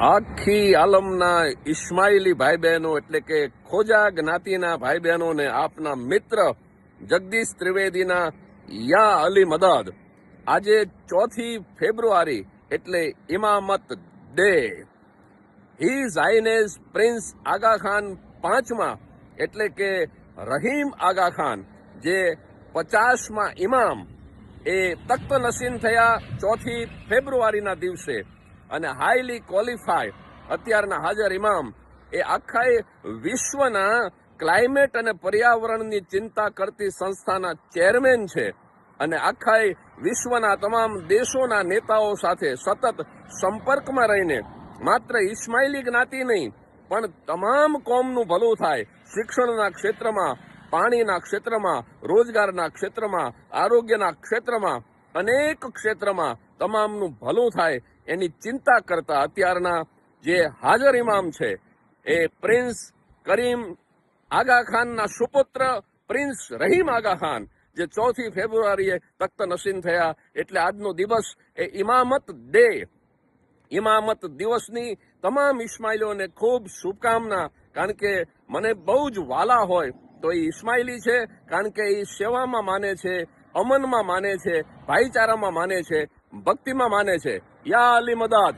આખી આલમના ઇસ્માઇલી ભાઈ બહેનો એટલે કે ખોજા જ્ઞાતિના ભાઈ બહેનોને આપના મિત્ર જગદીશ ત્રિવેદીના યા અલી મદદ આજે 4 ફેબ્રુઆરી એટલે ઇમામત ડે હિઝ હાઇનેસ પ્રિન્સ આગા ખાન પાંચમા એટલે કે રહીમ આગા ખાન જે 50મા ઇમામ એ તખ્ત નશીન થયા 4 ફેબ્રુઆરીના દિવસે અને હાઈલી ક્વોલિફાય અત્યારના હાજર ઇમામ એ આખા વિશ્વના ક્લાઇમેટ અને પર્યાવરણની ચિંતા કરતી સંસ્થાના ચેરમેન છે અને આખા વિશ્વના તમામ દેશોના નેતાઓ સાથે સતત સંપર્કમાં રહીને માત્ર ઇસ્માઇલી જ્ઞાતિ નહીં પણ તમામ કોમનું ભલું થાય, શિક્ષણના ક્ષેત્રમાં, પાણીના ક્ષેત્રમાં, રોજગારના ક્ષેત્રમાં, આરોગ્યના ક્ષેત્રમાં, અનેક ક્ષેત્રમાં તમામનું ભલું થાય એની ચિંતા કરતા અત્યારના જે હાજર ઇમામ છે એ પ્રિન્સ કરીમ આગા ખાનના સુપુત્ર પ્રિન્સ રહીમ આગા ખાન જે 4 ફેબ્રુઆરીએ તખ્ત નશીન થયા એટલે આજનો દિવસ એ ઇમામત ડે, ઇમામત દિવસની તમામ ઇસ્માઇલીઓને ખૂબ શુભકામના. કારણ કે મને બહુ જ વાલા હોય તો એ ઇસ્માઇલી છે, કારણ કે એ સેવામાં માને છે, અમનમાં માને છે, ભાઈચારામાં માને છે, ભક્તિમાં માને છે. યા અલી મદદ.